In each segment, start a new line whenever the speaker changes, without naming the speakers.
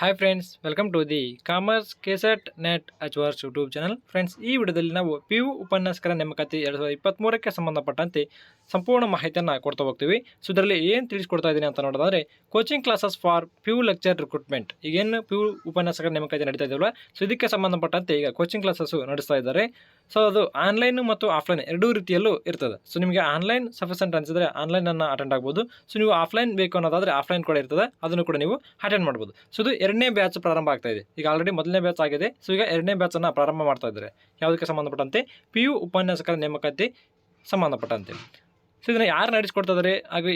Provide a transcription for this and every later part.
Hi friends, welcome to the commerce KSET net achievers YouTube channel. Friends, ಈ ವಿಡಿಯೋದಲ್ಲಿ ನಾವು PU ಉಪನ್ಯಾಸಕರ ನೇಮಕಾತಿ 2023ಕ್ಕೆ ಸಂಬಂಧಪಟ್ಟಂತೆ ಸಂಪೂರ್ಣ ಮಾಹಿತಿಯನ್ನು ಕೊಡ್ತಾ ಹೋಗ್ತೀವಿ. ಸೊ ಇದರಲ್ಲಿ ಏನು ತಿಳಿಸ್ಕೊಡ್ತಾ ಇದ್ದೀನಿ ಅಂತ ನೋಡೋದಾದ್ರೆ, coaching classes for PU lecture recruitment. ಈಗೇನು PU ಉಪನ್ಯಾಸಕರ ನೇಮಕಾತಿ ನಡೀತಾ ಇದೆಯಲ್ಲ, ಸೊ ಇದಕ್ಕೆ ಸಂಬಂಧಪಟ್ಟಂತೆ ಈಗ ಕೋಚಿಂಗ್ ಕ್ಲಾಸಸ್ ನಡೆಸ್ತಾ ಇದ್ದಾರೆ. ಸೊ ಅದು ಆನ್ಲೈನ್ ಮತ್ತು ಆಫ್ಲೈನ್ ಎರಡೂ ರೀತಿಯಲ್ಲೂ ಇರ್ತದೆ. ಸೊ ನಿಮಗೆ ಆನ್ಲೈನ್ ಸಫಿಷಿಯೆಂಟ್ ಅನಿಸಿದ್ರೆ ಆನ್ಲೈನನ್ನು ಅಟೆಂಡ್ ಆಗ್ಬೋದು. ಸೊ ನೀವು ಆಫ್ಲೈನ್ ಬೇಕು ಅನ್ನೋದಾದರೆ ಆಫ್ಲೈನ್ ಕೂಡ ಇರ್ತದೆ, ಅದನ್ನು ಕೂಡ ನೀವು ಅಟೆಂಡ್ ಮಾಡ್ಬೋದು. ಸೊ ಇದು ಎರಡನೇ ಬ್ಯಾಚ್ ಪ್ರಾರಂಭ ಆಗ್ತಾ ಇದೆ. ಈಗ ಆಲ್ರೆಡಿ ಮೊದಲನೇ ಬ್ಯಾಚ್ ಆಗಿದೆ. ಸೊ ಈಗ ಎರಡನೇ ಬ್ಯಾಚನ್ನು ಪ್ರಾರಂಭ ಮಾಡ್ತಾ ಇದ್ದಾರೆ. ಯಾವುದಕ್ಕೆ ಸಂಬಂಧಪಟ್ಟಂತೆ? PU ಉಪನ್ಯಾಸಕರ ನೇಮಕಾತಿ ಸಂಬಂಧಪಟ್ಟಂತೆ. ಸೊ ಇದನ್ನು ಯಾರು ನಡೆಸ್ಕೊಡ್ತಾ ಇದ್ದಾರೆ, ಹಾಗೂ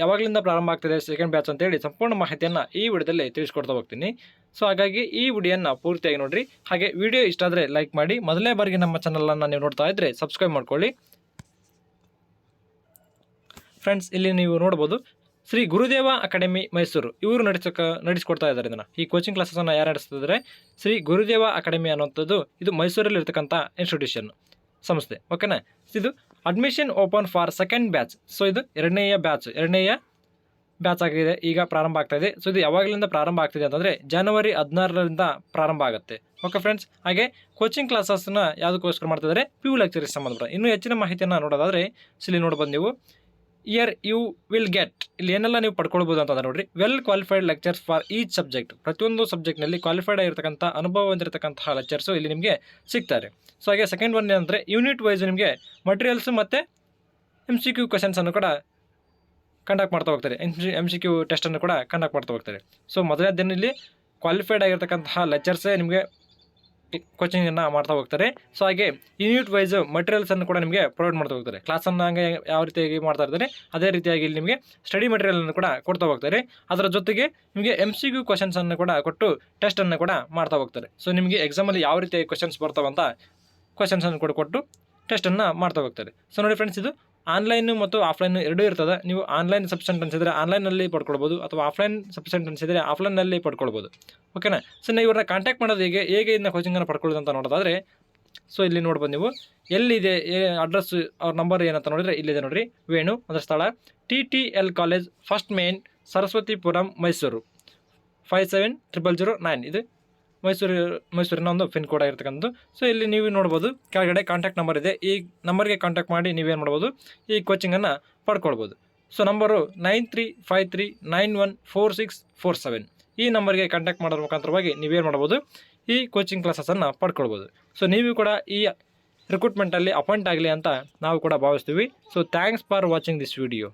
ಯಾವಾಗಲಿಂದ ಪ್ರಾರಂಭ ಆಗ್ತಿದೆ ಸೆಕೆಂಡ್ ಬ್ಯಾಚ್ ಅಂತೇಳಿ ಸಂಪೂರ್ಣ ಮಾಹಿತಿಯನ್ನು ಈ ವಿಡಿಯೋದಲ್ಲಿ ತಿಳಿಸ್ಕೊಡ್ತಾ ಹೋಗ್ತೀನಿ. ಸೊ ಹಾಗಾಗಿ ಈ ವಿಡಿಯೋನ ಪೂರ್ತಿಯಾಗಿ ನೋಡಿರಿ. ಹಾಗೆ ವಿಡಿಯೋ ಇಷ್ಟ ಆದರೆ ಲೈಕ್ ಮಾಡಿ. ಮೊದಲನೇ ಬಾರಿಗೆ ನಮ್ಮ ಚಾನಲನ್ನು ನೀವು ನೋಡ್ತಾ ಇದ್ದರೆ ಸಬ್ಸ್ಕ್ರೈಬ್ ಮಾಡ್ಕೊಳ್ಳಿ. ಫ್ರೆಂಡ್ಸ್, ಇಲ್ಲಿ ನೀವು ನೋಡ್ಬೋದು, ಶ್ರೀ ಗುರುದೇವ ಅಕಾಡೆಮಿ ಮೈಸೂರು ಇವರು ನಡೆಸ್ಕೊಡ್ತಾ ಇದ್ದಾರೆ ಇದನ್ನು. ಈ ಕೋಚಿಂಗ್ ಕ್ಲಾಸನ್ನು ಯಾರು ನಡೆಸ್ತಿದ್ದಾರೆ? ಶ್ರೀ ಗುರುದೇವ ಅಕಾಡೆಮಿ ಅನ್ನುವಂಥದ್ದು ಇದು ಮೈಸೂರಲ್ಲಿ ಇರ್ತಕ್ಕಂಥ ಇನ್ಸ್ಟಿಟ್ಯೂಷನ್ ಸಂಸ್ಥೆ. ಓಕೆನಾ? ಇದು admission open for second batch. So ಇದು ಎರಡನೆಯ ಬ್ಯಾಚ್ ಆಗಿದೆ, ಈಗ ಪ್ರಾರಂಭ ಆಗ್ತಾ ಇದೆ. ಸೊ ಇದು ಯಾವಾಗಲಿಂದ ಪ್ರಾರಂಭ ಆಗ್ತಿದೆ ಅಂತಂದರೆ ಜನವರಿ 16ರಿಂದ ಪ್ರಾರಂಭ ಆಗುತ್ತೆ. ಓಕೆ ಫ್ರೆಂಡ್ಸ್, ಹಾಗೆ ಕೋಚಿಂಗ್ ಕ್ಲಾಸಸ್ನ ಯಾವುದಕ್ಕೋಸ್ಕರ ಮಾಡ್ತಿದ್ದಾರೆ? PU ಲೆಕ್ಚರ್ಗೆ ಸಂಬಂಧಪಟ್ಟ. ಇನ್ನೂ ಹೆಚ್ಚಿನ ಮಾಹಿತಿಯನ್ನು ನೋಡೋದಾದರೆ ಇಲ್ಲಿ ನೋಡ್ಬೋದು ನೀವು. ಇಯರ್ ಯು ವಿಲ್ ಗೆಟ್, ಇಲ್ಲಿ ಏನೆಲ್ಲ ನೀವು ಪಡ್ಕೊಳ್ಬೋದು ಅಂತಂದ್ರೆ ನೋಡ್ರಿ, well qualified lectures for each subject. ಪ್ರತಿಯೊಂದು ಸಬ್ಜೆಕ್ಟ್ನಲ್ಲಿ ಕ್ವಾಲಿಫೈಡ್ ಆಗಿರ್ತಕ್ಕಂಥ ಅನುಭವ ಹೊಂದಿರತಕ್ಕಂತಹ ಲೆಕ್ಚರ್ಸು ಇಲ್ಲಿ ನಿಮಗೆ ಸಿಗ್ತಾರೆ. ಸೊ ಹಾಗೆ ಸೆಕೆಂಡ್ ಒನ್ ಏನಂದರೆ ಯೂನಿಟ್ ವೈಸ್ ನಿಮಗೆ ಮಟೀರಿಯಲ್ಸು ಮತ್ತು MCQ ಕ್ವೆಶನ್ಸನ್ನು ಕೂಡ ಕಂಡಕ್ಟ್ ಮಾಡ್ತಾ ಹೋಗ್ತಾರೆ. MCQ ಟೆಸ್ಟನ್ನು ಕೂಡ ಕಂಡಕ್ಟ್ ಮಾಡ್ತಾ ಹೋಗ್ತಾರೆ. ಸೊ ಮೊದಲನೇ ದಿನದಲ್ಲಿ ಕ್ವಾಲಿಫೈಡ್ ಆಗಿರ್ತಕ್ಕಂತಹ ಲೆಕ್ಚರ್ಸೇ ನಿಮಗೆ ಕೋಚಿಂಗನ್ನು ಮಾಡ್ತಾ ಹೋಗ್ತಾರೆ. ಸೊ ಹಾಗೆ ಯೂನಿಟ್ ವೈಸ್ ಮಟೀರಿಯಲ್ಸನ್ನು ಕೂಡ ನಿಮಗೆ ಪ್ರೊವೈಡ್ ಮಾಡ್ತಾ ಹೋಗ್ತಾರೆ. ಕ್ಲಾಸನ್ನು ಹಂಗೆ ಯಾವ ರೀತಿಯಾಗಿ ಮಾಡ್ತಾ ಇರ್ತಾರೆ ಅದೇ ರೀತಿಯಾಗಿ ಇಲ್ಲಿ ನಿಮಗೆ ಸ್ಟಡಿ ಮಟೀರಿಯಲನ್ನು ಕೂಡ ಕೊಡ್ತಾ ಹೋಗ್ತಾರೆ. ಅದರ ಜೊತೆಗೆ ನಿಮಗೆ MCQ ಕ್ವೆಶನ್ಸನ್ನು ಕೂಡ ಕೊಟ್ಟು ಟೆಸ್ಟನ್ನು ಕೂಡ ಮಾಡ್ತಾ ಹೋಗ್ತಾರೆ. ಸೊ ನಿಮಗೆ ಎಕ್ಸಾಮಲ್ಲಿ ಯಾವ ರೀತಿಯಾಗಿ ಕ್ವೆಶನ್ಸ್ ಬರ್ತಾವಂತ ಕ್ವೆಶನ್ಸನ್ನು ಕೂಡ ಕೊಟ್ಟು ಟೆಸ್ಟನ್ನು ಮಾಡ್ತಾ ಹೋಗ್ತಾರೆ. ಸೊ ನೋಡಿ ಫ್ರೆಂಡ್ಸ್, ಇದು ಆನ್ಲೈನು ಮತ್ತು ಆಫ್ಲೈನು ಎರಡೂ ಇರ್ತದೆ. ನೀವು ಆನ್ಲೈನ್ ಸಬ್ಸೆಂಟ್ ಅನಿಸಿದರೆ ಆನ್ಲೈನಲ್ಲಿ ಪಡ್ಕೊಳ್ಬೋದು, ಅಥವಾ ಆಫ್ಲೈನ್ ಸಬ್ಸೆಂಟ್ ಅನಿಸಿದರೆ ಆಫ್ಲೈನಲ್ಲಿ ಪಡ್ಕೊಳ್ಬೋದು. ಓಕೆನಾ? ಸೊ ನೀವು ಇವ್ರನ್ನ ಕಾಂಟ್ಯಾಕ್ಟ್ ಮಾಡೋದು ಹೇಗೆ ಇದನ್ನ ಕೋಚಿಂಗನ್ನು ಪಡ್ಕೊಳ್ಳೋದು ಅಂತ ನೋಡೋದಾದರೆ, ಸೊ ಇಲ್ಲಿ ನೋಡ್ಬೋದು ನೀವು ಎಲ್ಲಿದೆ ಅಡ್ರೆಸ್, ಅವ್ರ ನಂಬರ್ ಏನಂತ ನೋಡಿದರೆ ಇಲ್ಲಿದೆ ನೋಡಿರಿ. ವೇಣು ಅದರ ಸ್ಥಳ TTL college, first main, Saraswathipuram, Mysuru 570009. ಇದು ಮೈಸೂರಿನ ಒಂದು ಪಿನ್ ಕೋಡ್ ಆಗಿರ್ತಕ್ಕಂಥದ್ದು. ಸೊ ಇಲ್ಲಿ ನೀವು ನೋಡ್ಬೋದು ಕೆಳಗಡೆ ಕಾಂಟ್ಯಾಕ್ಟ್ ನಂಬರ್ ಇದೆ. ಈ ನಂಬರ್ಗೆ ಕಾಂಟ್ಯಾಕ್ಟ್ ಮಾಡಿ ನೀವೇನು ಮಾಡ್ಬೋದು, ಈ ಕೋಚಿಂಗನ್ನು ಪಡ್ಕೊಳ್ಬೋದು. So number 9353914647. ಈ ನಂಬರ್ಗೆ ಕಾಂಟ್ಯಾಕ್ಟ್ ಮಾಡೋದ್ರ ಮುಖಾಂತರವಾಗಿ ನೀವೇನು ಮಾಡ್ಬೋದು, ಈ ಕೋಚಿಂಗ್ ಕ್ಲಾಸಸನ್ನು ಪಡ್ಕೊಳ್ಬೋದು. ಸೊ ನೀವು ಕೂಡ ಈ ರಿಕ್ರೂಟ್ಮೆಂಟಲ್ಲಿ ಅಪಾಯಿಂಟ್ ಆಗಲಿ ಅಂತ ನಾವು ಕೂಡ ಭಾವಿಸ್ತೀವಿ. So thanks for watching this video.